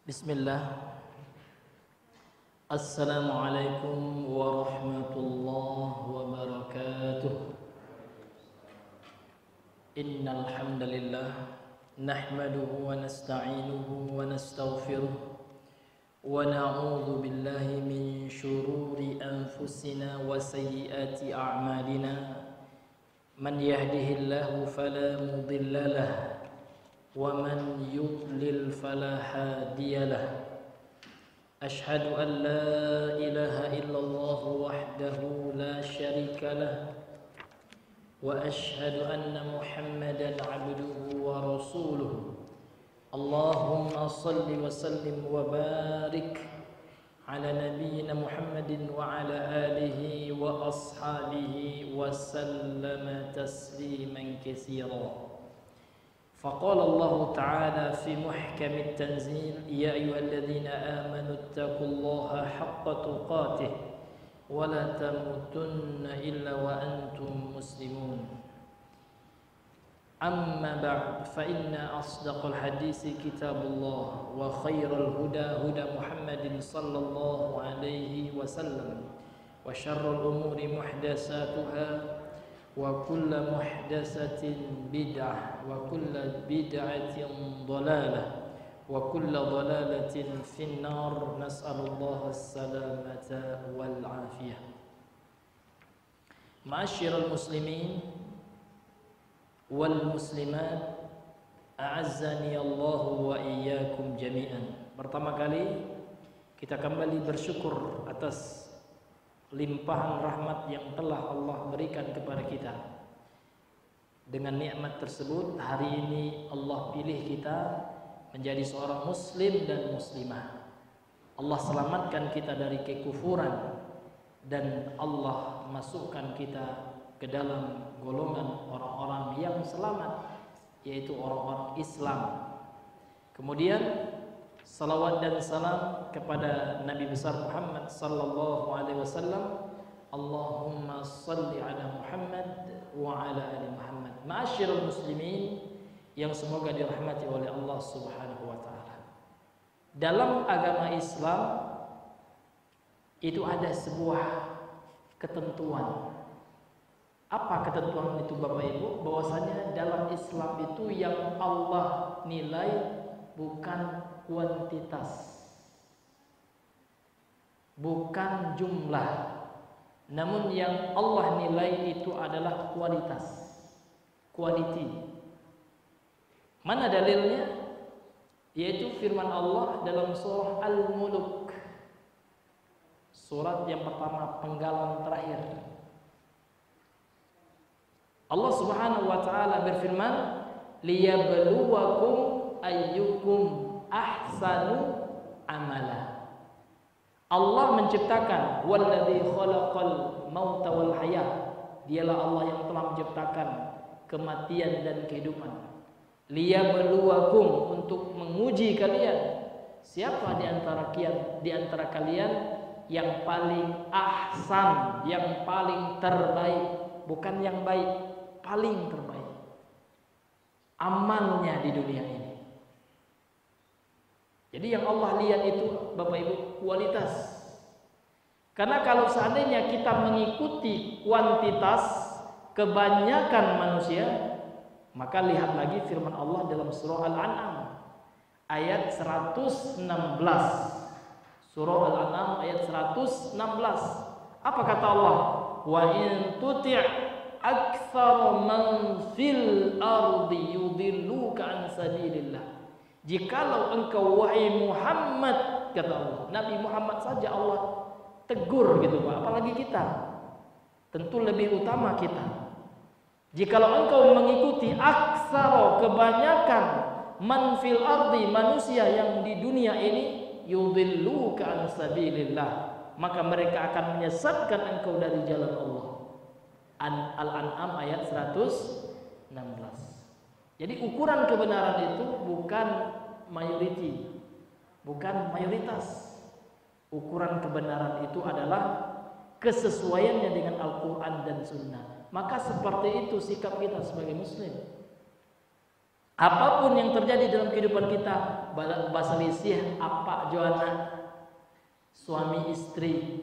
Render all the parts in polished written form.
Bismillah. Assalamualaikum warahmatullahi wabarakatuh. Innal hamdalillah nahmaduhu wa nasta'inuhu wa nastaghfiruh wa na'udzu billahi min shururi anfusina wa sayyiati a'malina. Man yahdihillahu fala mudilla lahu ومن يضلل فلا هادي له أشهد أن لا إله إلا الله وحده لا شريك له وأشهد أن محمدا عبده ورسوله اللهم صل وسلم وبارك على نبينا محمد وعلى آله وأصحابه وسلم تسليما كثيرا. فقال الله تعالى في محكم التنزيل يا أيها الذين آمنوا اتقوا الله حق تقاته ولا تموتن إلا وأنتم مسلمون. أما بعد فإن أصدق الحديث كتاب الله وخير الهدى هدى محمد صلى الله عليه وسلم وشر الأمور محدثاتها وكل محدثة بدعة وكل بدعة ضلالة وكل ضلالة في النار نسأل الله السلامة والعافية. معاشر المسلمين والmuslimat أعزني الله وإياكم جميعا. Pertama kali kita kembali bersyukur atas limpahan rahmat yang telah Allah berikan kepada kita. Dengan nikmat tersebut hari ini Allah pilih kita menjadi seorang muslim dan muslimah. Allah selamatkan kita dari kekufuran dan Allah masukkan kita ke dalam golongan orang-orang yang selamat, yaitu orang-orang Islam. Kemudian salawat dan salam kepada Nabi besar Muhammad sallallahu alaihi wasallam. Allahumma salli ala Muhammad wa ala ali Muhammad. Ma'asyiral muslimin yang semoga dirahmati oleh Allah Subhanahu wa taala. Dalam agama Islam itu ada sebuah ketentuan. Apa ketentuan itu Bapak Ibu? Bahwasanya dalam Islam itu yang Allah nilai bukan kuantitas, bukan jumlah, namun yang Allah nilai itu adalah kualitas, quality. Mana dalilnya? Yaitu firman Allah dalam surah Al-Mulk, surat yang pertama, penggalan terakhir. Allah Subhanahu wa taala berfirman, liyabluwakum ayyukum ahsanu amala. Allah menciptakan walladzi khalaqal mauta wal hayat. Dialah Allah yang telah menciptakan kematian dan kehidupan. Liyabluwakum, untuk menguji kalian. Siapa di antara kalian yang paling ahsan, yang paling terbaik, bukan yang baik, paling terbaik amalnya di dunia ini. Jadi yang Allah lihat itu Bapak Ibu kualitas. Karena kalau seandainya kita mengikuti kuantitas kebanyakan manusia, maka lihat lagi firman Allah dalam surah Al-An'am ayat 116. Surah Al-An'am ayat 116. Apa kata Allah? Wa in tuti' aktsara man fil ardi yudilluka an sabilillah. Jikalau engkau wahai Muhammad, kata Allah, Nabi Muhammad saja Allah tegur gitu Pak, apalagi kita. Tentu lebih utama kita. Jikalau engkau mengikuti aksara, kebanyakan, man fil ardi, manusia yang di dunia ini, yudilluka an sabilillah, maka mereka akan menyesatkan engkau dari jalan Allah. Al-An'am ayat 116. Jadi ukuran kebenaran itu bukan majority, bukan mayoritas. Ukuran kebenaran itu adalah kesesuaiannya dengan Al-Quran dan Sunnah. Maka seperti itu sikap kita sebagai muslim. Apapun yang terjadi dalam kehidupan kita, berselisih apa Joana, suami istri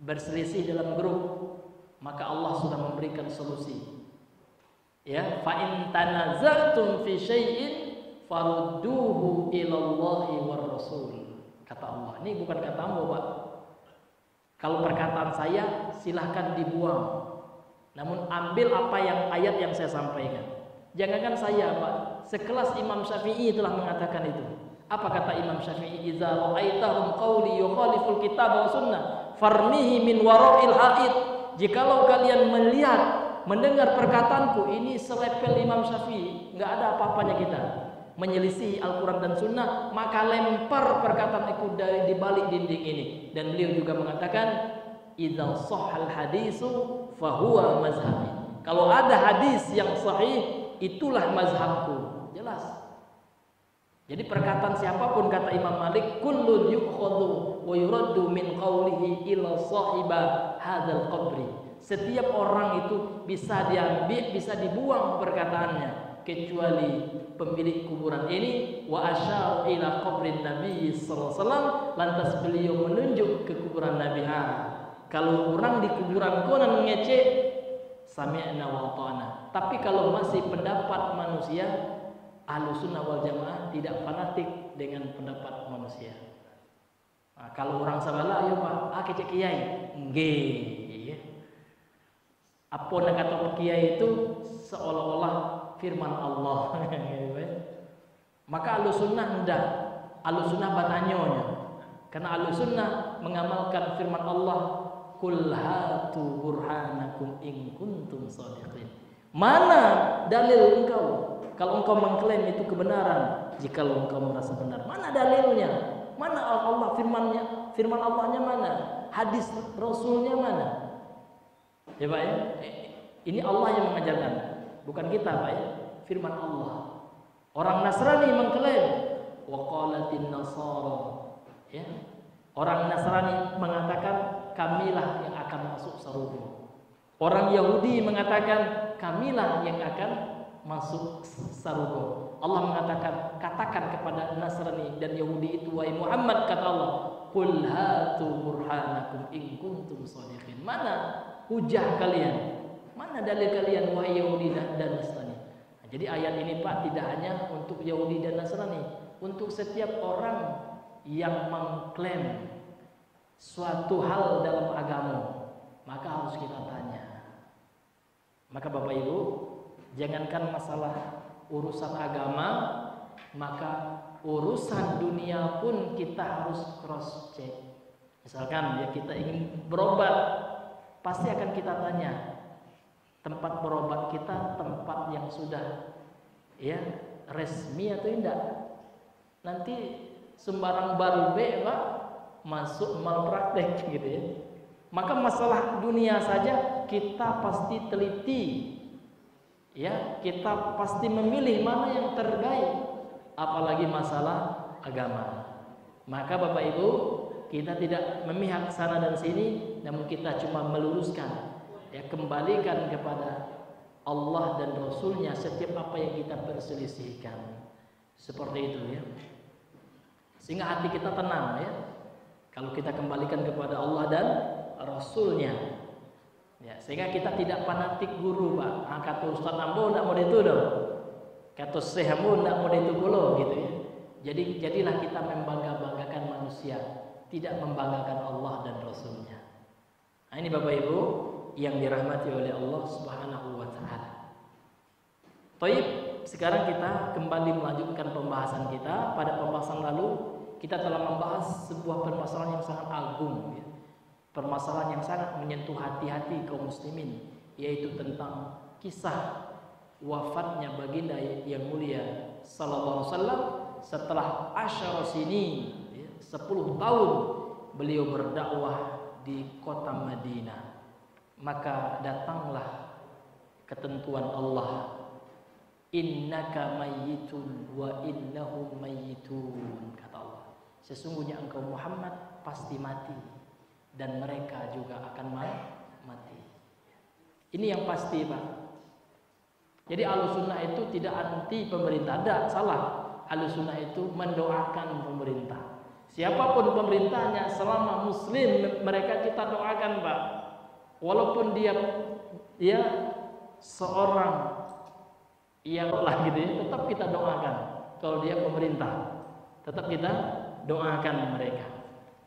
berselisih dalam grup, maka Allah sudah memberikan solusi. Ya, fa in tanaza'tum fi syai'in farudduhu ila Allahi war Rasul. Kata Allah. Ini bukan katamu, Pak. Kalau perkataan saya silahkan dibuang. Namun ambil apa yang ayat yang saya sampaikan. Jangankan saya, Pak. Sekelas Imam Syafi'i telah mengatakan itu. Apa kata Imam Syafi'i? Iza ra'aitahum qawli yukhaliful kitab wa sunnah farmihi min wara'il haid. Jikalau kalian melihat, mendengar perkataanku ini selepel Imam Syafi'i, enggak ada apa-apanya kita menyelisih Al-Quran dan Sunnah, maka lempar perkataan itu dari di balik dinding ini. Dan beliau juga mengatakan, idza shahhal hadisu fahuwa mazhabi. Kalau ada hadis yang sahih, itulah mazhabku. Jelas. Jadi perkataan siapapun, kata Imam Malik, kullun yu'khadhu wa yuraddu min qawlihi ila sahiba hadzal qabri. Setiap orang itu bisa diambil, bisa dibuang perkataannya, kecuali pemilik kuburan ini. Wa asyara ila qabrin Nabi sallallahu alaihi wasallam, lantas beliau menunjuk ke kuburan Nabi. Kalau orang di kuburan konon mengecek, sami'na wa ta'ana. Tapi kalau masih pendapat manusia, Ahlussunnah wal Jamaah tidak fanatik dengan pendapat manusia. Nah, kalau orang salah, ayo Pak, kecek kiai, nggih. Apa nak kata kiai itu seolah-olah firman Allah. Maka Ahlussunnah hendak, Ahlussunnah batanyonya. Karena Ahlussunnah mengamalkan firman Allah, Qul hatu burhanakum in kuntum shadiqin. Mana dalil engkau? Kalau engkau mengklaim itu kebenaran, jikalau engkau merasa benar, mana dalilnya? Mana Allah firmannya? Firman Allahnya mana? Hadis Rasulnya mana? Ya Pak ya. Ini Allah yang mengajarkan, bukan kita Pak ya. Firman Allah. Orang Nasrani mengklaim wa qalatin nasara, ya. Orang Nasrani mengatakan kamilah yang akan masuk surga. Orang Yahudi mengatakan kamilah yang akan masuk surga. Allah mengatakan, katakan kepada Nasrani dan Yahudi itu, wahai Muhammad, kata Allah, qul hatu burhanakum in kuntum shadiqin. Mana hujah kalian? Mana dalil kalian, wahai Yahudi dan Nasrani? Nah, jadi ayat ini Pak tidak hanya untuk Yahudi dan Nasrani, untuk setiap orang yang mengklaim suatu hal dalam agama, maka harus kita tanya. Maka Bapak Ibu, jangankan masalah urusan agama, maka urusan dunia pun kita harus cross check. Misalkan ya kita ingin berobat, pasti akan kita tanya tempat berobat kita, tempat yang sudah ya resmi atau tidak. Nanti sembarang baru Pak masuk malpraktek gitu ya. Maka masalah dunia saja kita pasti teliti. Ya, kita pasti memilih mana yang terbaik, apalagi masalah agama. Maka Bapak Ibu, kita tidak memihak sana dan sini, namun kita cuma meluruskan, ya, kembalikan kepada Allah dan Rasulnya setiap apa yang kita perselisihkan. Seperti itu ya. Sehingga hati kita tenang ya. Kalau kita kembalikan kepada Allah dan Rasulnya, ya, sehingga kita tidak fanatik guru Pak. Kata Ustaz Ambo tidak mau itu dong, kata Syekh Ambo tidak mau itu dulu gitu ya. Jadilah kita membanggakan manusia, tidak membanggakan Allah dan Rasulnya. Nah, ini Bapak Ibu yang dirahmati oleh Allah Subhanahu wa taala. Baik, sekarang kita kembali melanjutkan pembahasan kita. Pada pembahasan lalu kita telah membahas sebuah permasalahan yang sangat agung ya. Permasalahan yang sangat menyentuh hati-hati kaum muslimin, yaitu tentang kisah wafatnya baginda yang mulia sallallahu alaihi wasallam setelah 10 sini, 10 tahun beliau berdakwah di kota Madinah. Maka datanglah ketentuan Allah, innaka mayyitun wa innahum mayyitun, kata Allah, sesungguhnya engkau Muhammad pasti mati dan mereka juga akan mati. Ini yang pasti Pak. Jadi Ahlussunnah itu tidak anti pemerintah, tidak salah. Ahlussunnah itu mendoakan pemerintah. Siapapun pemerintahnya selama muslim mereka kita doakan, Pak. Walaupun dia seorang yang lah gitu ya, tetap kita doakan. Kalau dia pemerintah, tetap kita doakan mereka.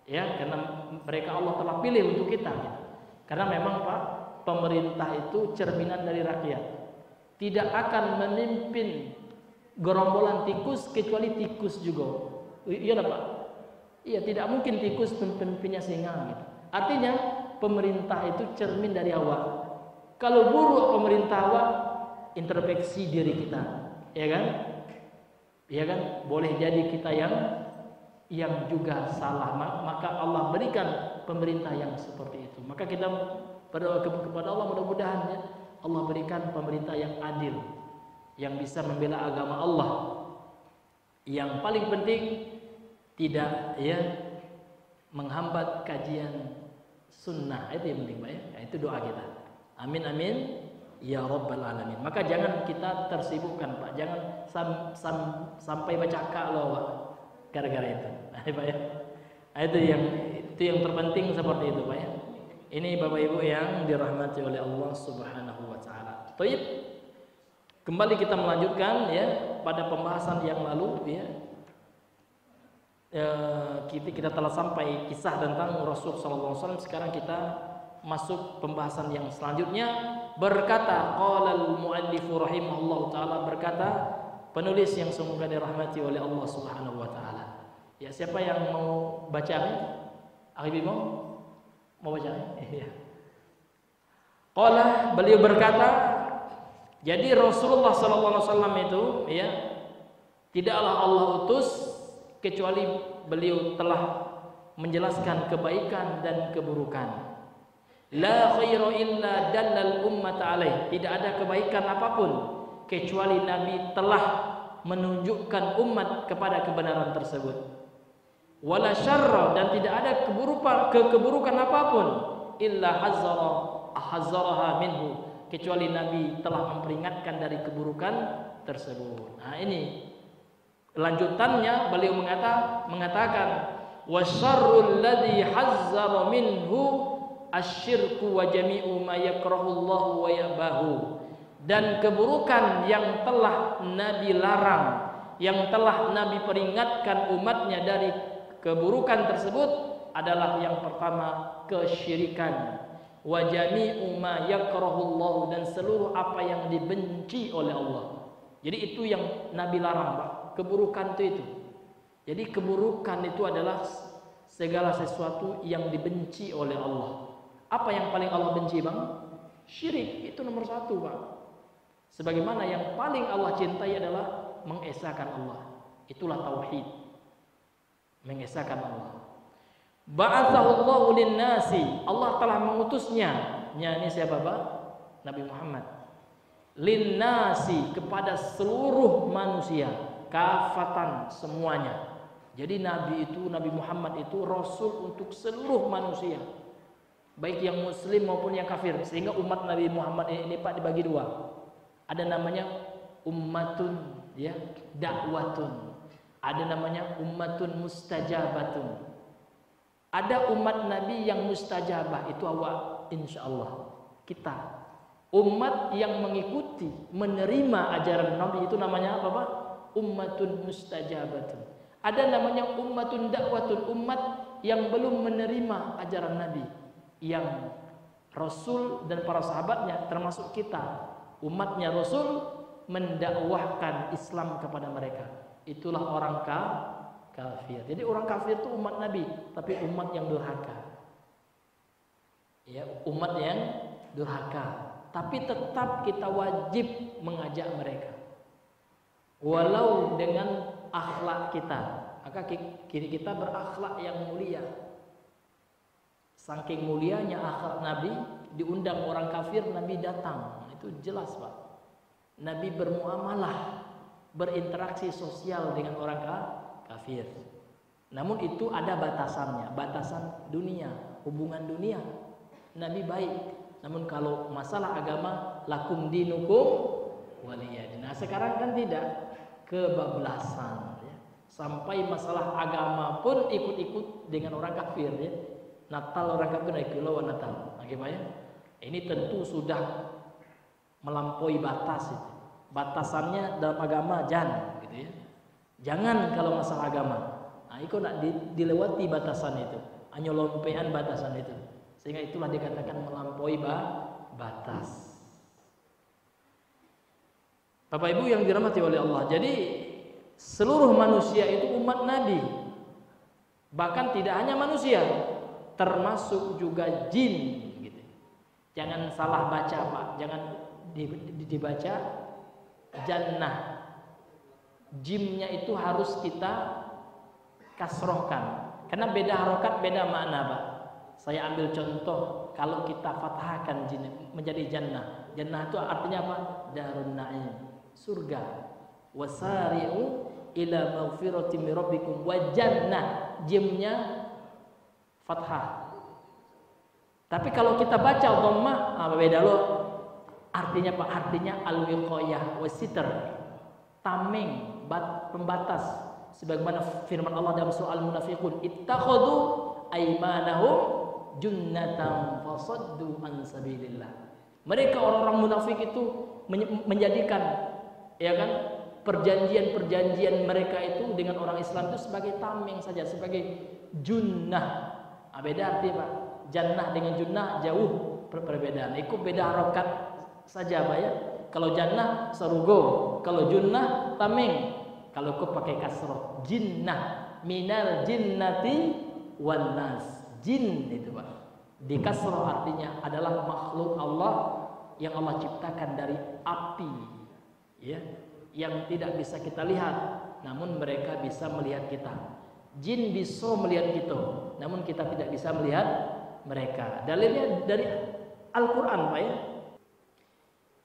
Ya, karena mereka Allah telah pilih untuk kita. Gitu. Karena memang Pak, pemerintah itu cerminan dari rakyat. Tidak akan memimpin gerombolan tikus kecuali tikus juga. Iya Pak. Iya, tidak mungkin tikus pemimpinnya singa gitu. Artinya pemerintah itu cermin dari awak. Kalau buruk pemerintah awak, introspeksi diri kita, ya kan? Ya kan? Boleh jadi kita yang juga salah, maka Allah berikan pemerintah yang seperti itu. Maka kita berdoa kepada Allah, mudah-mudahan ya Allah berikan pemerintah yang adil, yang bisa membela agama Allah. Yang paling penting tidak menghambat kajian sunnah, itu yang penting Pak ya. Itu doa kita. Amin amin ya rabbal alamin. Maka jangan kita tersibukkan Pak, jangan sampai baca loh Pak, gara-gara itu. Pak ya. Itu yang terpenting seperti itu Pak ya. Ini Bapak Ibu yang dirahmati oleh Allah Subhanahu wa taala. Baik. Kembali kita melanjutkan ya pada pembahasan yang lalu ya. Kita telah sampai kisah tentang Rasul sallallahu alaihi wasallam. Sekarang kita masuk pembahasan yang selanjutnya. Berkata qala al-muallif rahimahullahu taala, berkata penulis yang semoga dirahmati oleh Allah Subhanahu wa taala. Ya, siapa yang mau baca? Akhi mau baca? Iya. Qala, beliau berkata, jadi Rasulullah sallallahu alaihi wasallam itu ya tidaklah Allah utus kecuali beliau telah menjelaskan kebaikan dan keburukan. La khairu illa dallal ummata alaih. Tidak ada kebaikan apapun kecuali Nabi telah menunjukkan umat kepada kebenaran tersebut. Wala syarra, dan tidak ada keburukan apapun illa hazzaraha minhu, kecuali Nabi telah memperingatkan dari keburukan tersebut. Nah, ini lanjutannya beliau mengatakan wasyarrul ladzi hazzara minhu asyirku wa jami'u ma yakrahullahu wa yabahu, dan keburukan yang telah Nabi larang, yang telah Nabi peringatkan umatnya dari keburukan tersebut adalah yang pertama kesyirikan, wa jami'u ma yakrahullahu, dan seluruh apa yang dibenci oleh Allah. Jadi itu yang Nabi larang Pak, keburukan itu. Jadi keburukan itu adalah segala sesuatu yang dibenci oleh Allah. Apa yang paling Allah benci Bang? Syirik, itu nomor satu Pak. Sebagaimana yang paling Allah cintai adalah mengesahkan Allah. Itulah tauhid, mengesahkan Allah. Ba'atsahullahu lin-nasi, Allah telah mengutusnya. Ini siapa Pak? Nabi Muhammad. Lin-nasi, kepada seluruh manusia, kafatan, semuanya. Jadi Nabi Muhammad itu Rasul untuk seluruh manusia, baik yang muslim maupun yang kafir. Sehingga umat Nabi Muhammad ini Pak dibagi dua. Ada namanya ummatun ya dakwatun, ada namanya ummatun mustajabatun. Ada umat Nabi yang mustajabah, itu awak insyaallah kita. Umat yang mengikuti, menerima ajaran Nabi, itu namanya apa Pak? Ummatun mustajabatun. Ada namanya ummatun dakwatun, umat yang belum menerima ajaran Nabi, yang Rasul dan para sahabatnya termasuk kita, umatnya Rasul, mendakwahkan Islam kepada mereka. Itulah orang kafir. Jadi orang kafir itu umat Nabi, tapi umat yang durhaka. Ya, umat yang durhaka. Tapi tetap kita wajib mengajak mereka, walau dengan akhlak kita. Maka kita berakhlak yang mulia. Saking mulianya akhlak Nabi, diundang orang kafir, Nabi datang. Itu jelas Pak. Nabi bermuamalah, berinteraksi sosial dengan orang kafir. Namun itu ada batasannya, batasan dunia, hubungan dunia. Nabi baik. Namun kalau masalah agama, lakum dinukum waliyadin. Nah sekarang kan tidak, kebablasan ya. Sampai masalah agama pun ikut-ikut dengan orang kafir ya. Natal orang kafir naik kilo Natal. Bagaimana? Ini tentu sudah melampaui batas itu. Batasannya dalam agama jangan gitu ya. Jangan kalau masalah agama. Nah, itu nak dilewati batasan itu. Hanya lompean batasan itu. Sehingga itulah dikatakan melampaui batas. Bapak Ibu yang dirahmati oleh Allah. Jadi seluruh manusia itu umat Nabi. Bahkan tidak hanya manusia, termasuk juga jin gitu. Jangan salah baca Pak, jangan dibaca jannah. Jimnya itu harus kita kasrohkan. Karena beda harokat, beda makna Pak. Saya ambil contoh, kalau kita fathahkan jin menjadi jannah. Jannah itu artinya apa? Darun na'im, surga. Wasari'u ila maghfirati min rabbikum wa jannah. Jimnya fathah. Tapi kalau kita baca dhammah, apa beda loh? Artinya Pak, artinya al-wiqayah wasitr. Tameng, pembatas. Sebagaimana firman Allah dalam surah Al-Munafiqun, ittakhadhu aymanahum junnatan fasaddu an sabilillah. Mereka orang-orang munafik itu menjadikan ya kan perjanjian-perjanjian mereka itu dengan orang Islam itu sebagai tameng saja, sebagai junnah. Beda arti Pak. Jannah dengan junnah jauh perbedaan. Itu beda harokat saja Pak ya. Kalau jannah sarugo, kalau junnah tameng. Kalau kau pakai kasroh, jinnah, minal jinnati wan nas. Jin itu Pak. Di kasroh artinya adalah makhluk Allah yang Allah ciptakan dari api, ya, yang tidak bisa kita lihat, namun mereka bisa melihat kita. Jin bisa melihat kita, namun kita tidak bisa melihat mereka. Dalilnya dari Al-Quran Pak ya.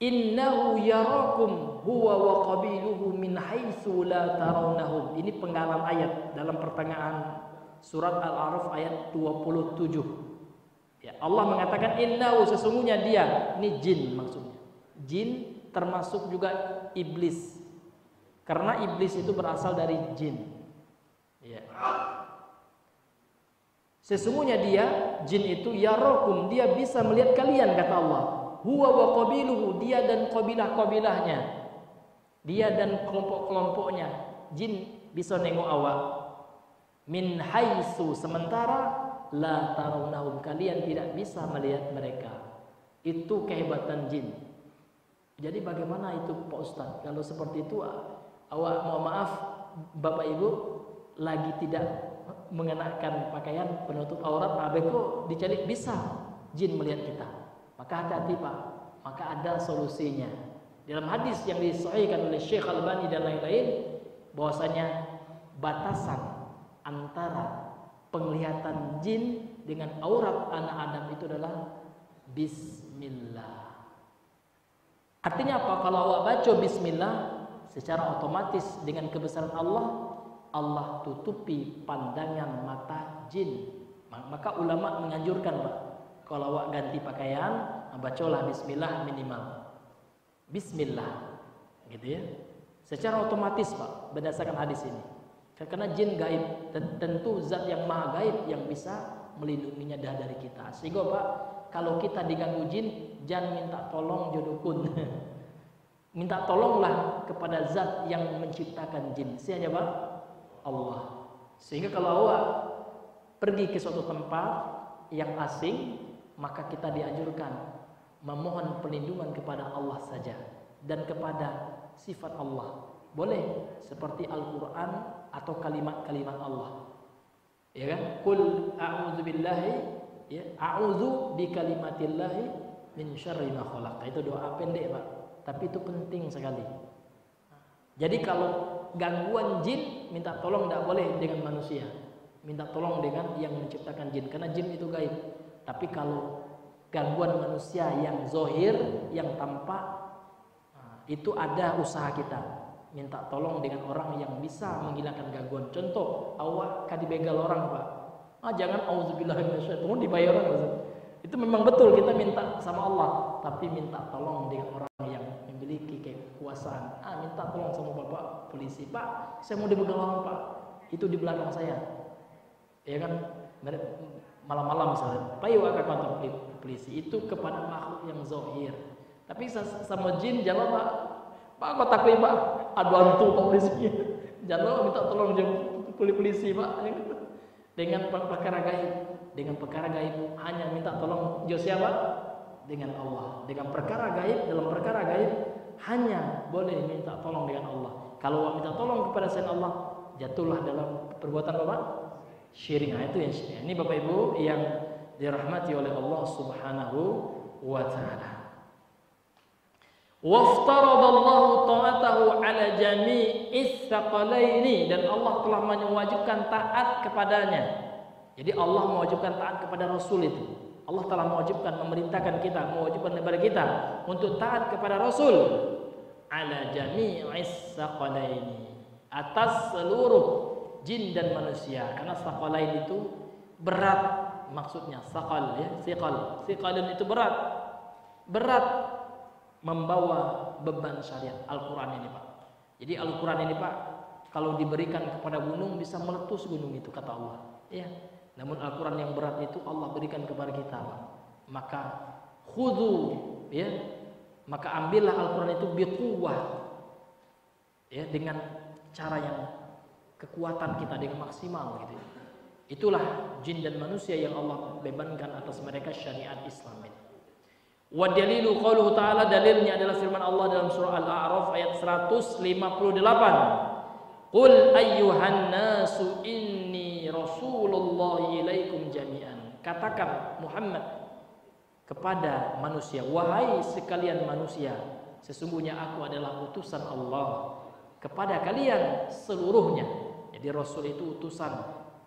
Innahu yarakum huwa wa qabiluhu min haitsu la tarawnahum. Ini penggalan ayat dalam pertengahan surat Al-A'raf ayat 27. Ya, Allah mengatakan innahu, sesungguhnya dia, ini jin maksudnya. Jin termasuk juga iblis. Karena iblis itu berasal dari jin. Ya. Sesungguhnya dia, jin itu yarakum, dia bisa melihat kalian kata Allah. Huwa wa qabiluhu, dia dan qabilah-qabilahnya, dia dan kelompok-kelompoknya. Jin bisa nengok awak. Min haitsu, sementara la tarawnahum, kalian tidak bisa melihat mereka. Itu kehebatan jin. Jadi bagaimana itu Pak Ustaz? Kalau seperti itu awak, mohon maaf Bapak Ibu, lagi tidak mengenakan pakaian penutup aurat, abeko dicari bisa jin melihat kita. Maka hati-hati Pak, maka ada solusinya. Dalam hadis yang disahihkan oleh Syekh Al-Albani dan lain-lain, bahwasanya batasan antara penglihatan jin dengan aurat anak Adam itu adalah bismillah. Artinya apa? Kalau awak baca bismillah, secara otomatis dengan kebesaran Allah, Allah tutupi pandangan mata jin. Maka ulama menganjurkan Pak, kalau awak ganti pakaian, bacalah bismillah minimal. Bismillah. Gitu ya. Secara otomatis Pak, berdasarkan hadis ini. Karena jin gaib, tentu zat yang maha gaib yang bisa melindunginya dari kita. Sehingga Pak, kalau kita diganggu jin, jangan minta tolong jodokun. Minta tolonglah kepada zat yang menciptakan jin. Siapa Pak? Allah. Sehingga kalau awak pergi ke suatu tempat yang asing, maka kita dianjurkan memohon perlindungan kepada Allah saja dan kepada sifat Allah. Boleh seperti Al-Quran atau kalimat-kalimat Allah. Ya kan? Qul a'udzu billahi, ya, a'udzu bi kalimatillahi min syarri ma khalaq. Itu doa pendek Pak, tapi itu penting sekali. Jadi kalau gangguan jin, minta tolong tidak boleh dengan manusia. Minta tolong dengan yang menciptakan jin, karena jin itu gaib. Tapi kalau gangguan manusia yang zohir, yang tampak, itu ada usaha kita. Minta tolong dengan orang yang bisa menghilangkan gangguan. Contoh, awak kadibegal orang Pak. Jangan auzubillahi minasyaitonir dibayar orang. Itu memang betul kita minta sama Allah, tapi minta tolong dengan orang yang memiliki memiliki kekuasaan. Minta tolong sama bapak polisi, Pak, saya mau dibegal orang, Pak, itu di belakang saya, ya kan, malam-malam misalnya, Pak, yuk ke kantor polisi. Itu kepada makhluk yang zahir. Tapi sama jin jangan, Pak, kok takut, Pak, ada hantu Pak polisinya, jangan minta tolong polisi, Pak, dengan perkara gaib, hanya minta tolong siapa? Dengan Allah. Dengan perkara gaib, dalam perkara gaib hanya boleh minta tolong dengan Allah. Kalau minta tolong kepada selain Allah, jatuhlah dalam perbuatan apa? Syirik. Itu yang syirik. Ini Bapak Ibu yang dirahmati oleh Allah Subhanahu wa taala. Waftaradallahu ta'atahu ala jami'is tsaqalaini, dan Allah telah mewajibkan taat kepadanya. Jadi Allah mewajibkan taat kepada Rasul itu. Allah telah mewajibkan, memerintahkan kita, mewajibkan kepada kita untuk taat kepada Rasul. Ala jami'is tsaqalaini, atas seluruh jin dan manusia. Karena tsaqalain itu berat, maksudnya tsaqal, ya, tsiqalun itu berat membawa beban syariat Al-Quran ini, Pak. Jadi Al-Quran ini, Pak, kalau diberikan kepada gunung bisa meletus gunung itu, kata Allah, ya. Namun Al-Quran yang berat itu Allah berikan kepada kita, Pak. Maka khudhu, ya, maka ambillah Al-Quran itu biquwah, ya, dengan cara yang kekuatan kita dengan maksimal gitu. Itulah jin dan manusia yang Allah bebankan atas mereka syariat Islam ini. Wa dalilu qauluhu ta'ala, dalilnya adalah firman Allah dalam surah Al-A'raf ayat 158. Qul ayyuhan nasu inni rasulullahi ilaikum jami'an. Katakan Muhammad kepada manusia, wahai sekalian manusia, sesungguhnya aku adalah utusan Allah kepada kalian seluruhnya. Jadi Rasul itu utusan,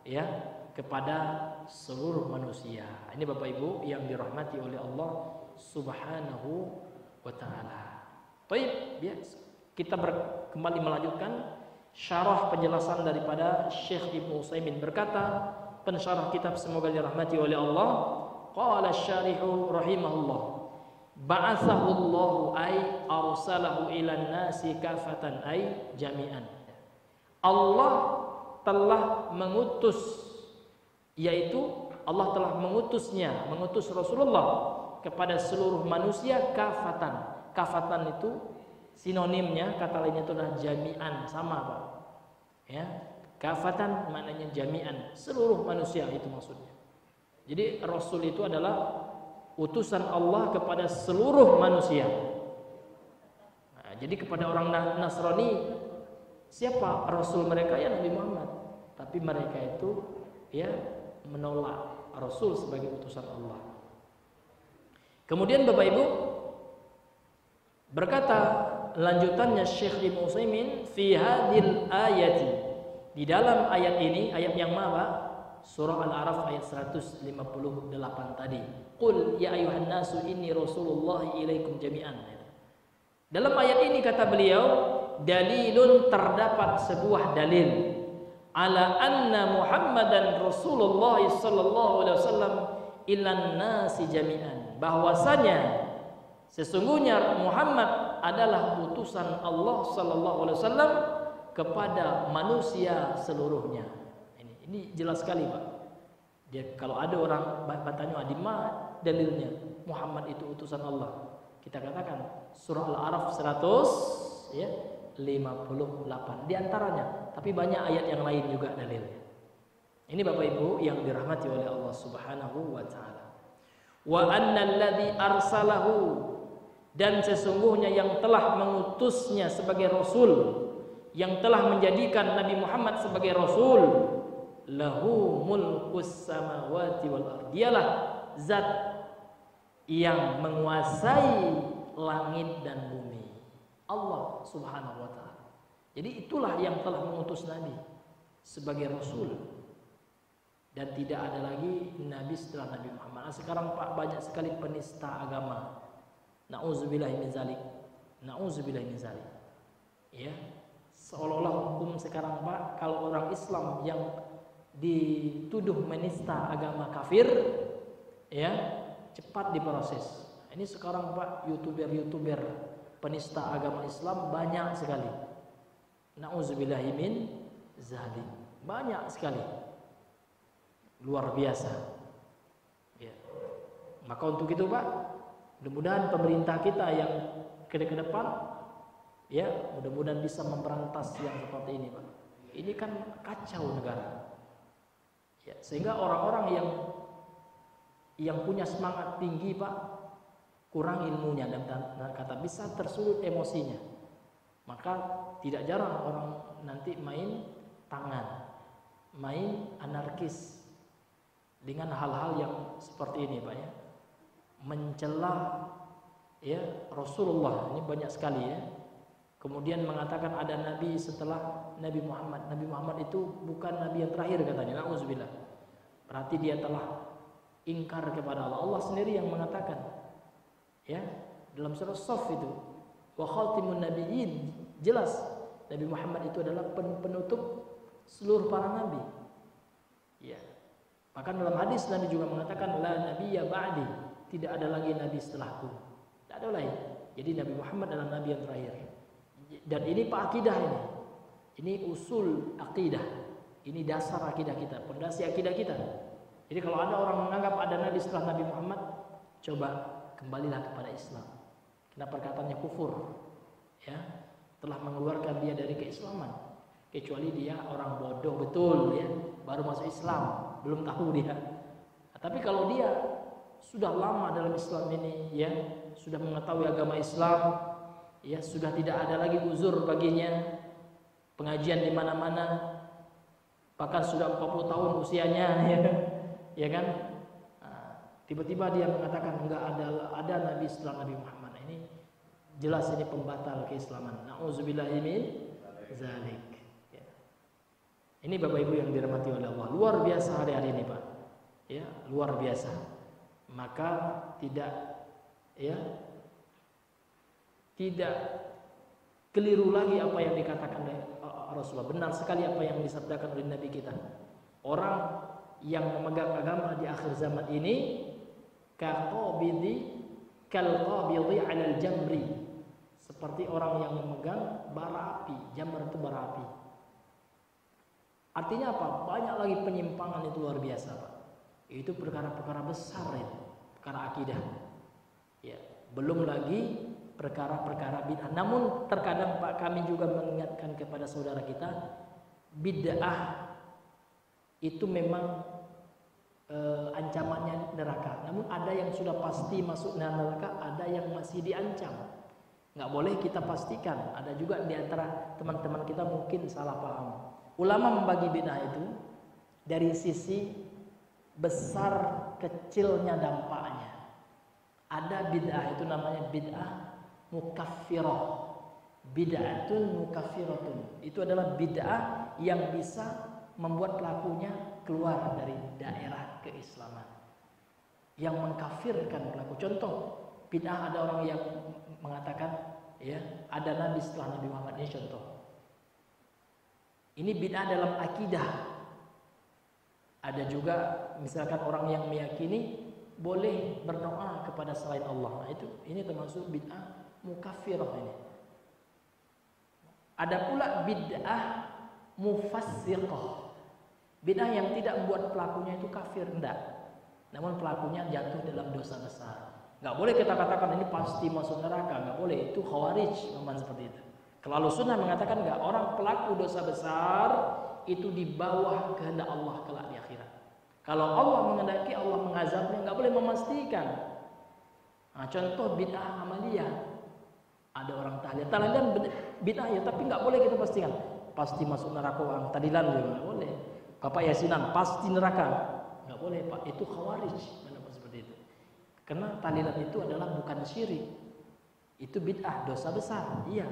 ya, kepada seluruh manusia. Ini Bapak Ibu yang dirahmati oleh Allah Subhanahu wa ta'ala. Baik, biasa. Kita kembali melanjutkan syarah penjelasan daripada Syekh Ibnu Utsaimin. Berkata pensyarah kitab, semoga dirahmati oleh Allah, qala syarihu rahimahullah, ba'athahu Allah ay arsalahu ilan nasi kafatan ay jami'an. Allah telah mengutus, yaitu Allah telah mengutus Rasulullah kepada seluruh manusia kafatan. Kafatan itu sinonimnya, kata lainnya itu adalah jami'an, sama, Pak. Ya, kafatan maknanya jami'an, seluruh manusia itu maksudnya. Jadi Rasul itu adalah utusan Allah kepada seluruh manusia. Nah, jadi kepada orang Nasrani, siapa Rasul mereka? Ya Nabi Muhammad. Tapi mereka itu, ya, menolak Rasul sebagai utusan Allah. Kemudian Bapak Ibu berkata lanjutannya Syekh Ibnu Utsaimin, fi hadil ayati, di dalam ayat ini, ayat yang mana? Surah Al-A'raf ayat 158 tadi. Qul ya ayuhan nasu inni rasulullahi ilaikum jami'an. Dalam ayat ini kata beliau, dalilun, terdapat sebuah dalil, ala anna Muhammadan Rasulullah sallallahu alaihi wasallam ilan nasi jami'an, bahwasanya sesungguhnya Muhammad adalah utusan Allah sallallahu alaihi wasallam kepada manusia seluruhnya. Ini jelas sekali, Pak. Dia kalau ada orang bertanya, di mana dalilnya Muhammad itu utusan Allah? Kita katakan surah Al-A'raf 158 di antaranya, tapi banyak ayat yang lain juga dalilnya. Ini Bapak Ibu yang dirahmati oleh Allah Subhanahu wa taala. Wa annal ladzi arsalahu, dan sesungguhnya yang telah mengutusnya sebagai rasul, yang telah menjadikan Nabi Muhammad sebagai rasul, lahu mulkus samawati wal ardh, dialah zat yang menguasai langit dan bumi, Allah Subhanahu wa taala. Jadi itulah yang telah mengutus Nabi sebagai rasul, dan tidak ada lagi nabi setelah Nabi Muhammad. Sekarang, Pak, banyak sekali penista agama. Nauzubillahi min zalik. Nauzubillahi min zalik. Ya, seolah-olah hukum sekarang, Pak, kalau orang Islam yang dituduh menista agama kafir, ya, cepat diproses. Ini sekarang, Pak, youtuber penista agama Islam banyak sekali. Nauzubillahi min zalik. Banyak sekali. Luar biasa. Ya. Maka untuk itu Pak, mudah-mudahan pemerintah kita yang ke depan, ya, mudah-mudahan bisa memberantas yang seperti ini Pak. Ini kan kacau negara. Ya, sehingga orang-orang yang punya semangat tinggi Pak, kurang ilmunya dan kata bisa tersulut emosinya. Maka tidak jarang orang nanti main tangan, main anarkis dengan hal-hal yang seperti ini Pak ya. Mencela ya Rasulullah, ini banyak sekali ya. Kemudian mengatakan ada nabi setelah Nabi Muhammad. Nabi Muhammad itu bukan nabi yang terakhir katanya. Nauzubillah. Berarti dia telah ingkar kepada Allah. Allah sendiri yang mengatakan ya dalam surah Shaf itu, wa khatimun nabiyyin, jelas Nabi Muhammad itu adalah penutup seluruh para nabi. Ya. Bahkan dalam hadis Nabi juga mengatakan la nabiyya ba'di, tidak ada lagi nabi setelahku. Tidak ada lain. Jadi Nabi Muhammad adalah nabi yang terakhir. Dan ini Pak akidah ini. Ini usul akidah. Ini dasar akidah kita, pondasi akidah kita. Jadi kalau ada orang menganggap ada nabi setelah Nabi Muhammad, coba kembalilah kepada Islam. Karena perkataannya kufur. Ya, telah mengeluarkan dia dari keislaman. Kecuali dia orang bodoh betul ya, baru masuk Islam, belum tahu dia. Nah, tapi kalau dia sudah lama dalam Islam ini ya, sudah mengetahui agama Islam, ya sudah tidak ada lagi uzur baginya, pengajian di mana-mana, bahkan sudah 40 tahun usianya ya, ya kan? Tiba-tiba dia mengatakan enggak ada nabi setelah Nabi Muhammad. Ini jelas ini pembatal keislaman. Nauzubillahi min zalik. Ya. Ini Bapak Ibu yang dirahmati oleh Allah. Luar biasa hari-hari ini, Pak. Ya, luar biasa. Maka tidak keliru lagi apa yang dikatakan oleh Rasulullah. Benar sekali apa yang disabdakan oleh Nabi kita. Orang yang memegang agama di akhir zaman ini kalqabidi 'alal jamri, seperti orang yang memegang bara api. Jamr itu bara api. Artinya apa? Banyak lagi penyimpangan itu luar biasa, Pak. Itu perkara-perkara besar itu, perkara akidah. Ya, belum lagi perkara-perkara bid'ah. Namun terkadang Pak kami juga mengingatkan kepada saudara kita, bid'ah itu memang ancamannya neraka. Namun ada yang sudah pasti masuk neraka, ada yang masih diancam. Nggak boleh kita pastikan. Ada juga di antara teman-teman kita mungkin salah paham. Ulama membagi bid'ah itu dari sisi besar kecilnya dampaknya. Ada bid'ah itu namanya bid'ah mukaffirah. Bid'atun mukaffiratun. Itu adalah bid'ah yang bisa membuat pelakunya keluar dari daerah keislaman, yang mengkafirkan pelaku. Contoh, bid'ah ada orang yang mengatakan ya ada nabi setelah Nabi Muhammad. Ini contoh. Ini bid'ah dalam akidah. Ada juga misalkan orang yang meyakini boleh berdoa kepada selain Allah. Nah, ini termasuk bid'ah mukaffirah ini. Ada pula bid'ah mufassiqah. Bid'ah yang tidak membuat pelakunya itu kafir, enggak. Namun pelakunya jatuh dalam dosa besar. Enggak boleh kita katakan ini pasti masuk neraka, enggak boleh. Itu khawarij memang seperti itu. Kalau sunnah mengatakan enggak, orang pelaku dosa besar itu di bawah kehendak Allah kelak di akhirat. Kalau Allah menghendaki, Allah mengazabnya, enggak boleh memastikan. Nah, contoh bid'ah amaliyah. Ada orang tahlilan bid'ah ya, tapi enggak boleh kita pastikan. Pasti masuk neraka orang tahlilan juga enggak boleh. Bapak Yasinan pasti neraka, nggak boleh Pak, itu khawarij seperti itu. Karena tahlilan itu adalah bukan syirik, itu bid'ah, dosa besar, iya.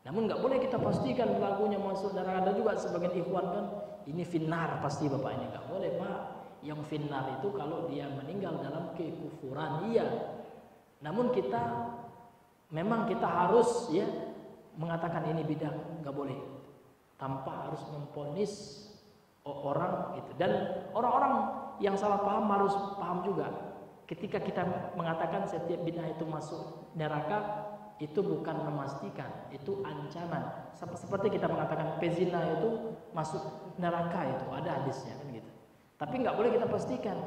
Namun nggak boleh kita pastikan pelakunya masuk neraka. Ada juga sebagian ikhwan kan, ini finnar pasti Bapak, ini nggak boleh Pak. Yang finnar itu kalau dia meninggal dalam kekufuran, iya. Namun memang kita harus ya mengatakan ini bid'ah, nggak boleh, tanpa harus memvonis orang itu. Dan orang-orang yang salah paham harus paham juga, ketika kita mengatakan setiap bid'ah itu masuk neraka, itu bukan memastikan, itu ancaman. Seperti kita mengatakan pezina itu masuk neraka, itu ada hadisnya kan gitu. Tapi nggak boleh kita pastikan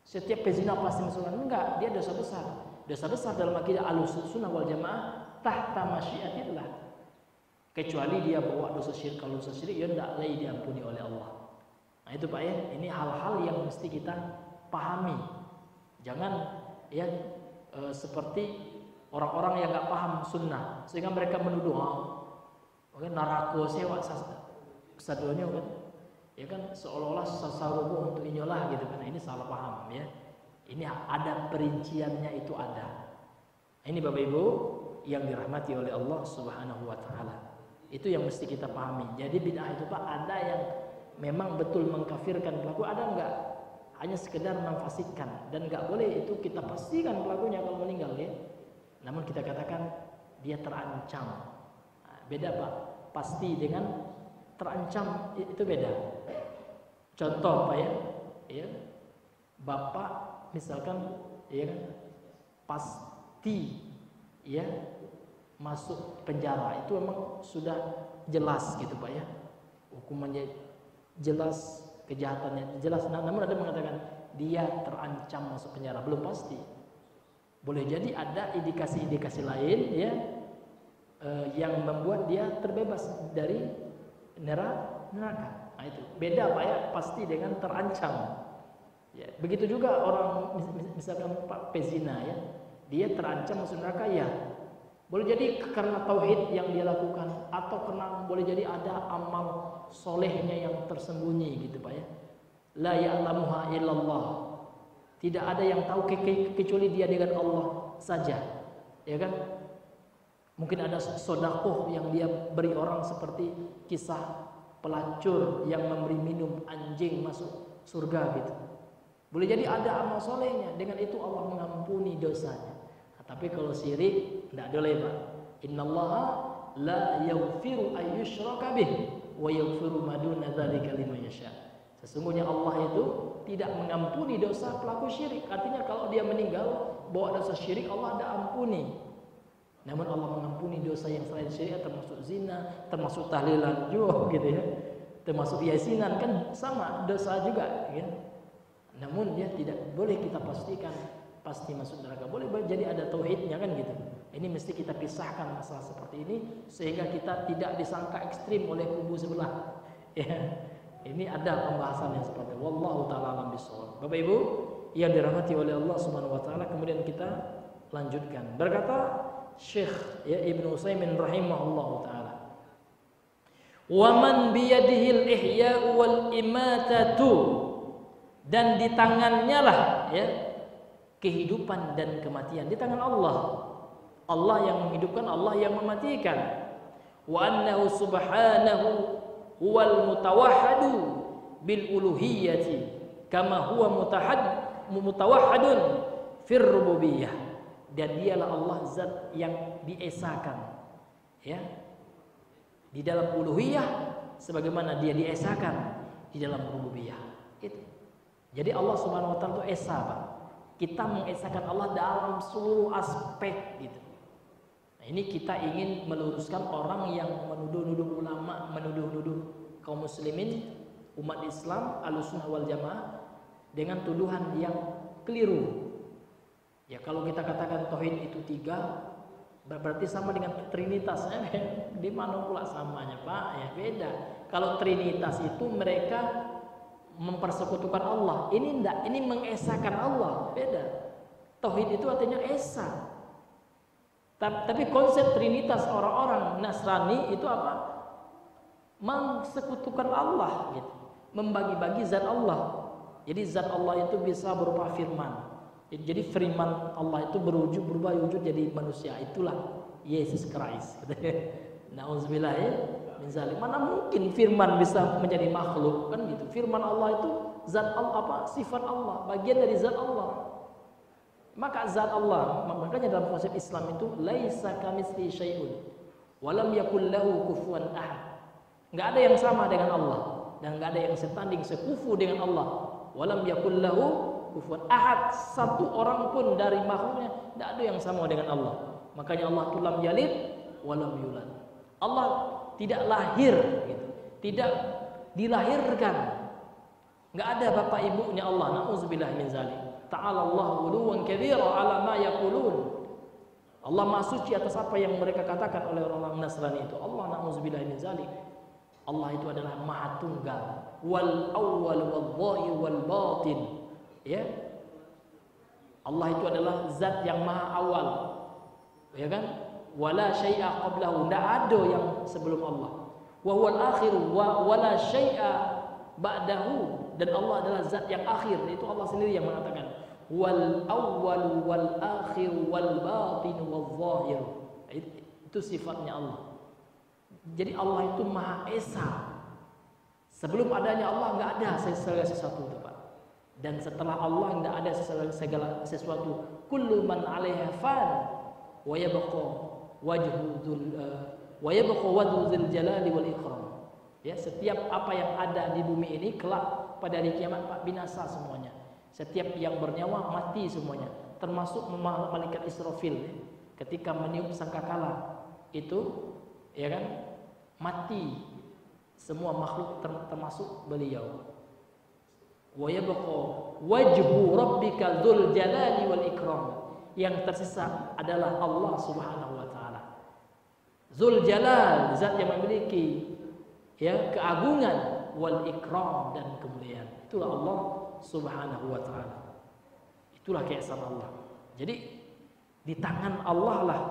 setiap pezina pasti masuk neraka. Enggak, dia dosa besar. Dosa besar dalam akidah Ahlussunnah wal Jamaah tahta masyiatillah. Kecuali dia bawa dosa syirik. Kalau dosa syirik ya tidak lagi diampuni oleh Allah. Nah itu Pak ya, ini hal-hal yang mesti kita pahami. Jangan ya seperti orang-orang yang nggak paham sunnah sehingga mereka menuduh narako sewa kesaduannya kan, ya kan seolah-olah sasarubu untuk inyolah gitu kan. Ini salah paham ya. Ini ada perinciannya, itu ada. Ini Bapak Ibu yang dirahmati oleh Allah Subhanahu wa taala. Itu yang mesti kita pahami. Jadi bid'ah itu Pak, ada yang memang betul mengkafirkan pelaku, ada enggak hanya sekedar memfasikkan, dan enggak boleh itu kita pastikan pelakunya kalau meninggal ya. Namun kita katakan dia terancam. Nah, beda Pak, pasti dengan terancam itu beda. Contoh Pak ya, bapak misalkan ya kan pasti ya masuk penjara, itu memang sudah jelas gitu Pak ya, hukumannya jelas, kejahatannya jelas. Namun ada mengatakan dia terancam masuk penjara, belum pasti. Boleh jadi ada indikasi-indikasi lain ya yang membuat dia terbebas dari neraka. Nah itu beda Pak ya, pasti dengan terancam. Ya, begitu juga orang misalkan Pak pezina ya, dia terancam masuk neraka ya. Boleh jadi karena tauhid yang dia lakukan, atau karena boleh jadi ada amal solehnya yang tersembunyi gitu Pak ya. La ya'lamuha illallah. Tidak ada yang tahu kecuali dia dengan Allah saja. Ya kan? Mungkin ada sedekah yang dia beri orang, seperti kisah pelacur yang memberi minum anjing masuk surga gitu. Boleh jadi ada amal solehnya, dengan itu Allah mengampuni dosanya. Tapi kalau syirik tidak boleh Pak. Innallaha la yaghfiru ayyushraka bih wa yaghfiru ma duna dzalika liman yasha. Sesungguhnya Allah itu tidak mengampuni dosa pelaku syirik. Artinya kalau dia meninggal bawa dosa syirik, Allah ada ampuni. Namun Allah mengampuni dosa yang selain syirik, termasuk zina, termasuk tahlilan juga gitu ya, termasuk yasinan, kan sama dosa juga ya. Namun dia tidak boleh kita pastikan pasti masuk neraka. Boleh jadi ada tauhidnya kan gitu. Ini mesti kita pisahkan masalah seperti ini sehingga kita tidak disangka ekstrim oleh kubu sebelah. Ya. Ini ada pembahasan yang seperti itu. Wallahu taala alam bishawab. Bapak Ibu yang dirahmati oleh Allah Subhanahu wa taala, kemudian kita lanjutkan. Berkata Syekh ya Ibnu Utsaimin rahimahullahu taala, "Wa man biyadihi al-ihya'u wal imatatu," dan di tangannya lah ya kehidupan dan kematian, di tangan Allah. Allah yang menghidupkan, Allah yang mematikan. Wa annahu subhanahu huwal mutawahhadu bil uluhiyyati kama huwa mutawahhadun fir rububiyyah. Dan dialah Allah zat yang diesakan ya di dalam uluhiyah sebagaimana dia diesakan di dalam rububiyah. Itu. Jadi Allah Subhanahu wa taala itu esa Pak. Kita mengesahkan Allah dalam seluruh aspek gitu. Nah, ini kita ingin meluruskan orang yang menuduh-nuduh ulama, menuduh-nuduh kaum muslimin, umat Islam, Ahlussunnah wal Jamaah dengan tuduhan yang keliru. Ya kalau kita katakan tauhid itu 3, berarti sama dengan Trinitas. Di mana pula samanya Pak? Ya beda. Kalau Trinitas itu mereka mempersekutukan Allah. Ini enggak, ini mengesahkan Allah. Beda. Tauhid itu artinya esa. Tapi konsep Trinitas orang-orang Nasrani itu apa? Mensekutukan Allah gitu. Membagi-bagi zat Allah. Jadi zat Allah itu bisa berupa firman. Jadi firman Allah itu berubah wujud jadi manusia. Itulah Yesus Christ. Nauzubillah min zalik. Mana mungkin firman bisa menjadi makhluk kan gitu. Firman Allah itu zat Allah, apa? Sifat Allah, bagian dari zat Allah. Maka zat Allah, makanya dalam konsep Islam itu laisa kamitsli syai'un wa lam yakul lahu kufuwan ahad. Enggak ada yang sama dengan Allah dan enggak ada yang setanding sekufu dengan Allah. Wa lam yakul lahu kufuwan ahad. Satu orang pun dari makhluknya enggak ada yang sama dengan Allah. Makanya Allah itu lam yalid wa lam yulad. Allah tidak lahir gitu. Tidak dilahirkan. Enggak ada bapak ibunya Allah. Nauzubillah min zalik. Ta'ala Allah 'uluwan kabira 'ala ma yaqulun. Allah Maha Suci atas apa yang mereka katakan oleh orang Nasrani itu. Allah na'udzubillah min zalik. Allah itu adalah Maha Tunggal. Wal awwal wal dhahir wal batin. Ya. Allah itu adalah zat yang Maha Awal. Ya kan? Wala syai'a qablahu. Tidak ada yang sebelum Allah. Wa huwal akhir wa wala syai'a ba'dahu. Dan Allah adalah zat yang akhir. Itu Allah sendiri yang mengatakan. Wal awwal wal akhir wal batin wal zahir. Itu sifatnya Allah. Jadi Allah itu Maha Esa. Sebelum adanya Allah enggak ada segala sesuatu itu, Pak. Dan setelah Allah enggak ada segala sesuatu. Kullu man 'alaiha fan wa yabqa wajhu dzul jalali wal ikram. Ya, setiap apa yang ada di bumi ini kelak pada hari kiamat Pak binasa semuanya. Setiap yang bernyawa mati semuanya, termasuk malaikat Israfil ketika meniup sangkakala itu, ya kan, mati semua makhluk termasuk beliau. Wa yabqa wajhu rabbika dzul jalali wal ikram. Yang tersisa adalah Allah Subhanahu wa taala. Dzul jalal, zat yang memiliki ya keagungan, wal ikram dan kemuliaan. Itulah Allah Subhanahu wa ta'ala. Itulah keesaan Allah. Jadi di tangan Allah lah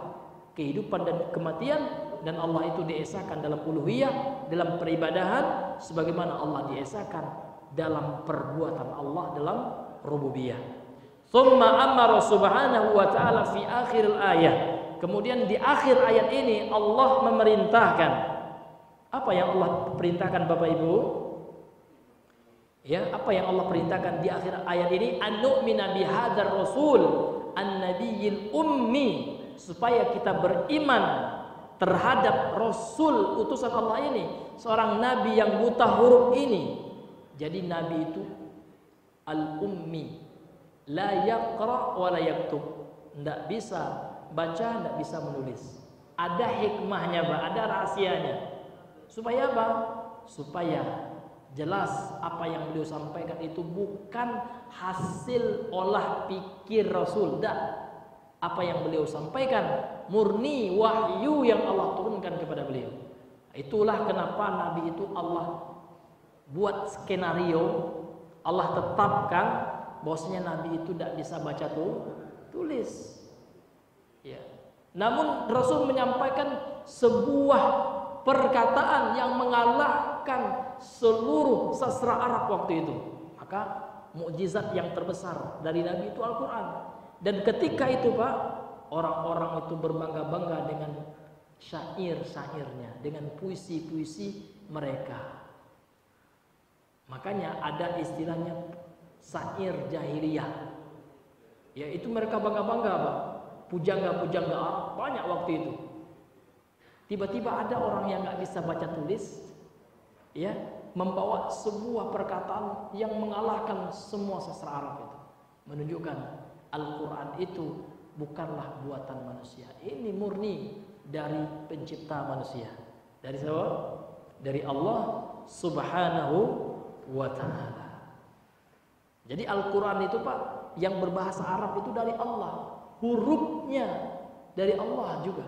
kehidupan dan kematian, dan Allah itu diesakan dalam uluhiyah, dalam peribadahan, sebagaimana Allah diesakan dalam perbuatan Allah dalam rububiyah. Tsumma amara subhanahu wa ta'ala fi akhir ayat. Kemudian di akhir ayat ini Allah memerintahkan. Apa yang Allah perintahkan Bapak Ibu? Ya, apa yang Allah perintahkan di akhir ayat ini? An-nu'mina bihadzal rasul an-nabiyil ummi, supaya kita beriman terhadap rasul utusan Allah ini, seorang nabi yang buta huruf ini. Jadi nabi itu al-ummi, la yaqra wa la yaktub. Enggak bisa baca, enggak bisa menulis. Ada hikmahnya, Pak, ada rahasianya. Supaya apa? Supaya jelas apa yang beliau sampaikan itu bukan hasil olah pikir Rasul. Tidak. Apa yang beliau sampaikan murni wahyu yang Allah turunkan kepada beliau. Itulah kenapa Nabi itu Allah buat skenario, Allah tetapkan bahwasanya Nabi itu tidak bisa baca tulis. Ya. Namun Rasul menyampaikan sebuah perkataan yang mengalahkan seluruh sastra Arab waktu itu. Maka mukjizat yang terbesar dari Nabi itu Al-Quran. Dan ketika itu, Pak, orang-orang itu berbangga-bangga dengan syair-syairnya, dengan puisi-puisi mereka. Makanya ada istilahnya syair jahiliyah. Ya, itu mereka bangga-bangga, Pak. Pujangga-pujangga Arab banyak waktu itu. Tiba-tiba ada orang yang nggak bisa baca tulis, ya, membawa sebuah perkataan yang mengalahkan semua sastra Arab itu, menunjukkan Al-Quran itu bukanlah buatan manusia, ini murni dari pencipta manusia. Dari siapa? Dari Allah Subhanahu wa ta'ala. Jadi Al-Quran itu, Pak, yang berbahasa Arab itu dari Allah, hurufnya dari Allah juga.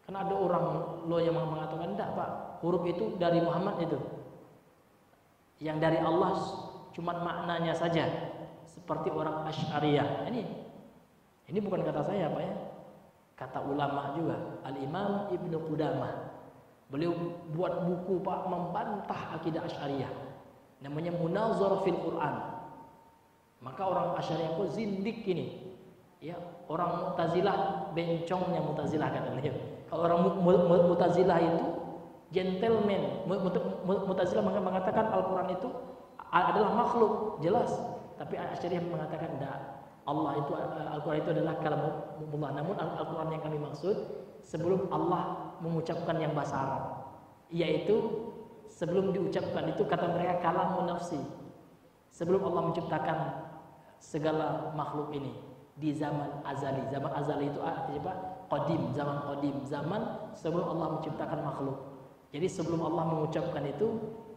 Karena ada orang lo yang mengatakan enggak, Pak, huruf itu dari Muhammad itu. Yang dari Allah cuma maknanya saja. Seperti orang Asy'ariyah. Ini bukan kata saya, Pak, ya. Kata ulama juga, Al-Imam Ibnu Qudamah. Beliau buat buku, Pak, membantah akidah Asy'ariyah. Namanya Munazarah fil Quran. Maka orang Asy'ariyah itu zindik ini. Ya, orang Mu'tazilah bencongnya Mu'tazilah kata beliau. Kalau orang Mu'tazilah itu gentleman. Mu'tazilah mengatakan Al-Quran itu adalah makhluk, jelas. Tapi Asy'ariyah mengatakan tidak. Allah itu, Al-Quran itu adalah kalamullah. Namun Al-Quran yang kami maksud sebelum Allah mengucapkan yang bahasa Arab, yaitu sebelum diucapkan itu kata mereka kalamun nafsi. Sebelum Allah menciptakan segala makhluk ini, di zaman azali. Zaman azali itu artinya apa? Qadim, zaman qadim, zaman sebelum Allah menciptakan makhluk. Jadi sebelum Allah mengucapkan itu,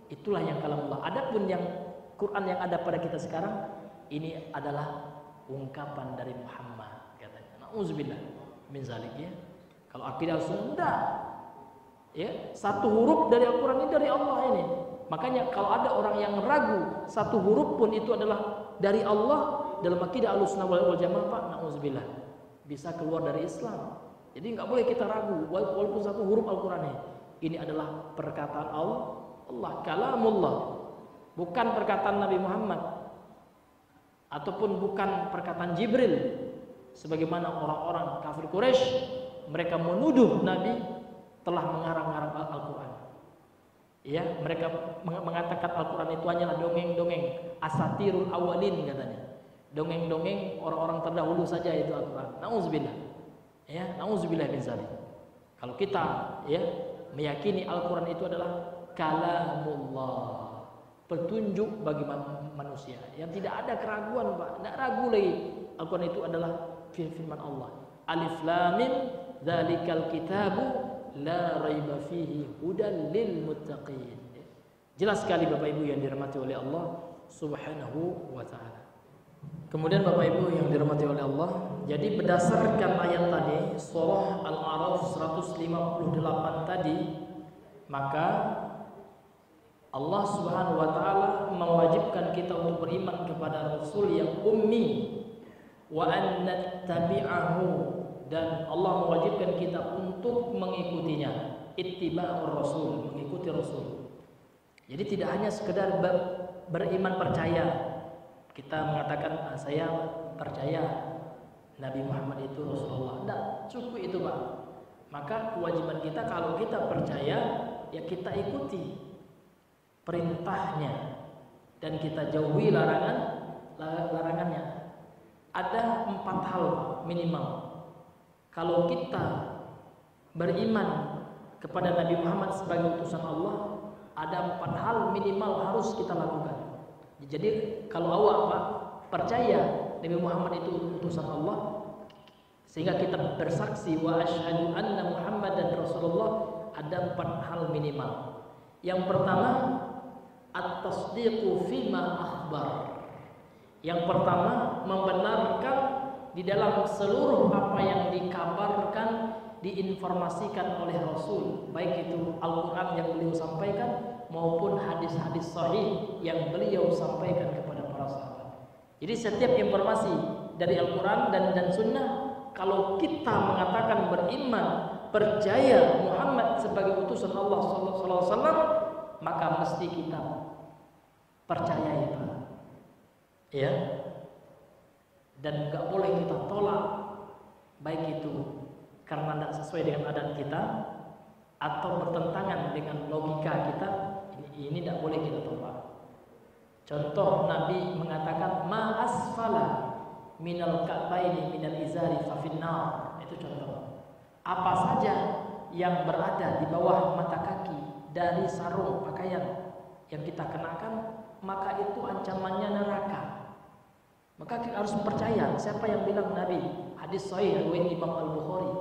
itulah yang kalamullah. Adapun yang Quran yang ada pada kita sekarang, ini adalah ungkapan dari Muhammad katanya. Nauzubillah min zalik ya. Kalau akidah sunnah, ya, satu huruf dari Al-Quran ini dari Allah ini. Makanya kalau ada orang yang ragu satu huruf pun itu adalah dari Allah dalam akidah Ahlussunnah wal Jamaah, Pak, nauzubillah, bisa keluar dari Islam. Jadi nggak boleh kita ragu walaupun satu huruf Al-Quran ini adalah perkataan Allah, kalamullah, bukan perkataan Nabi Muhammad ataupun bukan perkataan Jibril. Sebagaimana orang-orang kafir Quraisy, mereka menuduh Nabi telah mengarang-arang Al-Quran. Ya, mereka mengatakan Al-Quran itu hanyalah dongeng-dongeng, asatirul awalin katanya. Dongeng-dongeng orang-orang terdahulu saja itu Al-Quran. Nauzubillah. Ya, nauzubillah min zalik. Kalau kita ya meyakini Al-Quran itu adalah kalamullah, petunjuk bagi manusia yang tidak ada keraguan, Pak. Tidak ragu lagi Al-Quran itu adalah firman Allah. Alif lam mim dzalikal kitabu la raiba fihi hudan lil muttaqin. Jelas sekali Bapak Ibu yang dirahmati oleh Allah Subhanahu wa taala. Kemudian Bapak Ibu yang dirahmati oleh Allah, jadi berdasarkan ayat tadi surah Al-A'raf 158 tadi, maka Allah Subhanahu wa taala mewajibkan kita untuk beriman kepada Rasul yang ummi wa an nattabi'ahu, dan Allah mewajibkan kita untuk mengikutinya, ittiba'ur rasul, mengikuti Rasul. Jadi tidak hanya sekedar beriman percaya, kita mengatakan saya percaya Nabi Muhammad itu Rasulullah. Tidak cukup itu, Pak. Maka kewajiban kita kalau kita percaya, ya kita ikuti perintahnya dan kita jauhi larangannya. Ada 4 hal minimal. Kalau kita beriman kepada Nabi Muhammad sebagai utusan Allah, ada 4 hal minimal harus kita lakukan. Jadi kalau awak, Pak, percaya Nabi Muhammad itu utusan Allah, sehingga kita bersaksi wa asyhadu anna Muhammadan Rasulullah, ada 4 hal minimal. Yang pertama, at-tasdiqu fima akhbar. Yang pertama, membenarkan di dalam seluruh apa yang dikabarkan, diinformasikan oleh Rasul, baik itu Al-Quran yang beliau sampaikan maupun hadis-hadis sahih yang beliau sampaikan kepada para sahabat. Jadi setiap informasi dari Al-Quran dan Sunnah, kalau kita mengatakan beriman, percaya Muhammad sebagai utusan Allah SAW, maka mesti kita percaya itu, ya. Dan nggak boleh kita tolak, baik itu karena tidak sesuai dengan adat kita atau bertentangan dengan logika kita. Ini tidak boleh kita tolak. Contoh, Nabi mengatakan ma asfala minal ka'baini minal izari fa finnar. Itu contoh. Apa saja yang berada di bawah mata kaki dari sarung pakaian yang kita kenakan, maka itu ancamannya neraka. Maka kita harus percaya siapa yang bilang Nabi. Hadis sahih riwayat Imam Al-Bukhari.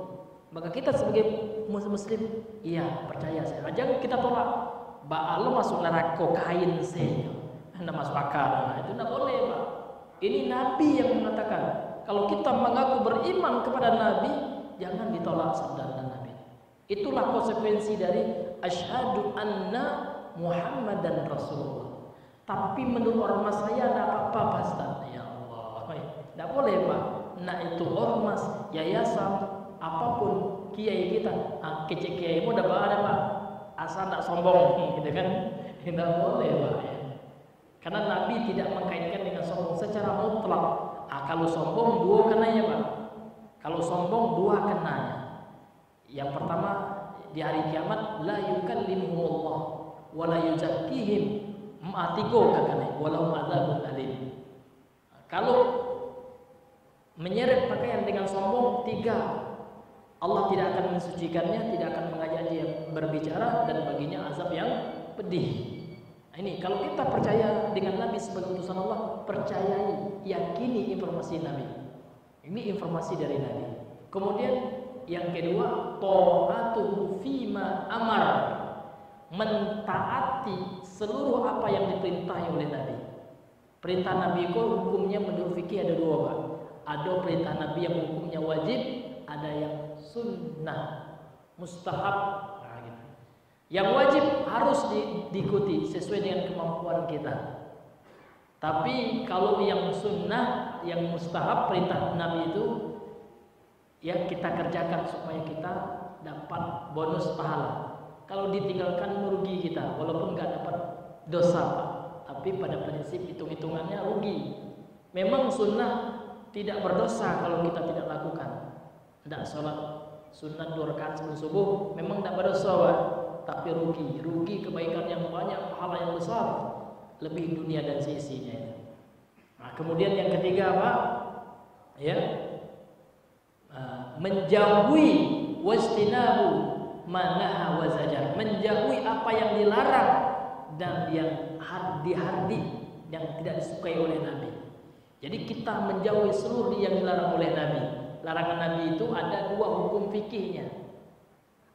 Maka kita sebagai muslim, iya percaya saya. Jangan kita tolak. Lo masuk neraka kain saya. Anda masuk akal. Nah, itu tidak boleh, Pak. Ini Nabi yang mengatakan. Kalau kita mengaku beriman kepada Nabi, jangan ditolak sabda Nabi. Itulah konsekuensi dari asyhadu anna Muhammadan Rasulullah. Tapi menurut ormas saya tidak apa-apa, Pak. Ya Allah. Tidak boleh, Pak. Nah itu ormas, yayasan, apapun kiai kita, kecil kiai mu dapat ada, Pak. Asal tidak sombong, gitu kan? Tidak boleh, Pak. Ya. Karena Nabi tidak mengkaitkan dengan sombong secara mutlak. Kalau sombong 2 kenanya, Pak. Kalau sombong 2 kenanya. Yang pertama, di hari kiamat la yukallimuhumullah wa la yuzakkihim. Ma'atigo kakane walau adzabun alim. Kalau menyeret pakaian dengan sombong, 3, Allah tidak akan mensucikannya, tidak akan mengajak dia berbicara, dan baginya azab yang pedih. Nah, ini kalau kita percaya dengan Nabi sebagai utusan Allah, percayai, yakini informasi Nabi. Ini informasi dari Nabi. Kemudian yang kedua, ta'atuhu fima amar, mentaati seluruh apa yang diperintahi oleh Nabi. Perintah Nabi itu hukumnya menurut fikih ada dua, Pak. Ada perintah Nabi yang hukumnya wajib, ada yang sunnah, mustahab. Nah, gitu. Yang wajib harus diikuti sesuai dengan kemampuan kita. Tapi kalau yang sunnah, yang mustahab, perintah Nabi itu ya kita kerjakan supaya kita dapat bonus pahala. Kalau ditinggalkan merugi kita, walaupun nggak dapat dosa, Pak. Tapi pada prinsip hitung-hitungannya rugi. Memang sunnah tidak berdosa kalau kita tidak lakukan. Tidak sholat sunat 2 rakaat sebelum subuh, memang tidak berdosa, Pak. Tapi rugi kebaikan yang banyak, pahala yang besar, lebih dunia dan seisinya. Nah, kemudian yang ketiga, Pak, ya, menjauhi wastinabu manaha wa zajar, menjauhi apa yang dilarang dan yang dihardi, yang tidak disukai oleh Nabi. Jadi kita menjauhi seluruh yang dilarang oleh Nabi. Larangan Nabi itu ada 2 hukum fikihnya.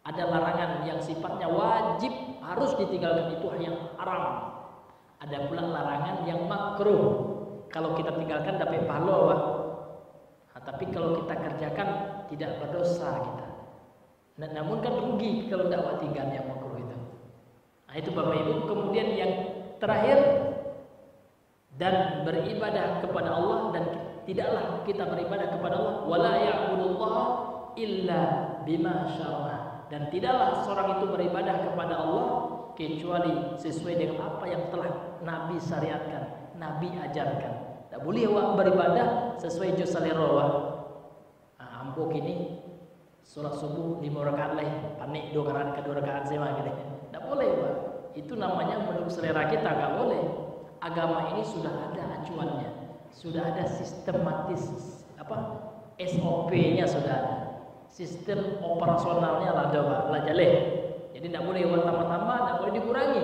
Ada larangan yang sifatnya wajib harus ditinggalkan, itu yang haram. Ada pula larangan yang makruh. Kalau kita tinggalkan dapat pahala, Pak. Nah, tapi kalau kita kerjakan tidak berdosa kita. Nah, namun kan rugi kalau tidak tinggal yang makruh itu. Nah, itu Bapak Ibu. Kemudian yang terakhir, dan beribadah kepada Allah, dan tidaklah kita beribadah kepada Allah wala ya'budullaha illa bima syarah, dan tidaklah seorang itu beribadah kepada Allah kecuali sesuai dengan apa yang telah Nabi syariatkan, Nabi ajarkan. Tak boleh beribadah sesuai jus selera. Ampuh kini sholat subuh 5 rakaat lah, panik 2 rakaat ke 2 rakaat sema gitu. Tak boleh, Pak. Itu namanya menurut selera kita, enggak boleh. Agama ini sudah ada acuannya, sudah ada sistematis SOP-nya, sudah ada sistem operasionalnya lah, coba lah jaleh. Jadi tidak boleh tambah-tambah, tidak boleh dikurangi.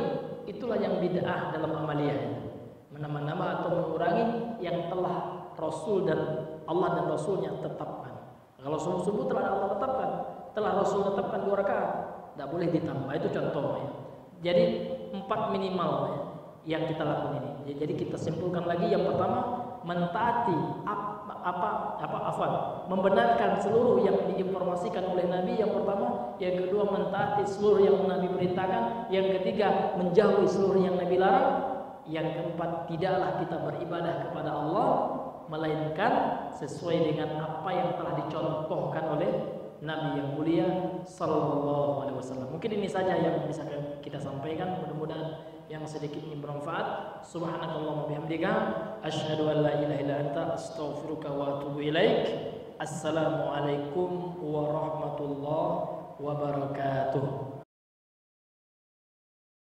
Itulah yang bid'ah dalam amaliyah, menambah-nambah atau mengurangi yang telah Rasul dan Allah dan Rasulnya tetapkan. Kalau subuh telah Allah tetapkan, telah Rasul tetapkan 2 rakaat, tidak boleh ditambah. Itu contohnya. Jadi 4 minimal yang kita lakukan ini. Jadi kita simpulkan lagi, yang pertama mentaati membenarkan seluruh yang diinformasikan oleh Nabi, yang pertama. Yang kedua mentaati seluruh yang Nabi perintahkan. Yang ketiga menjauhi seluruh yang Nabi larang. Yang keempat, tidaklah kita beribadah kepada Allah melainkan sesuai dengan apa yang telah dicontohkan oleh Nabi yang mulia sallallahu alaihi wasallam. Mungkin ini saja yang bisa kita sampaikan, mudah-mudahan yang sedikit ini bermanfaat. Subhanakallahumma bihamdika asyhadu an la ilaha illa anta astaghfiruka wa atubu ilaik. Assalamualaikum warahmatullahi wabarakatuh.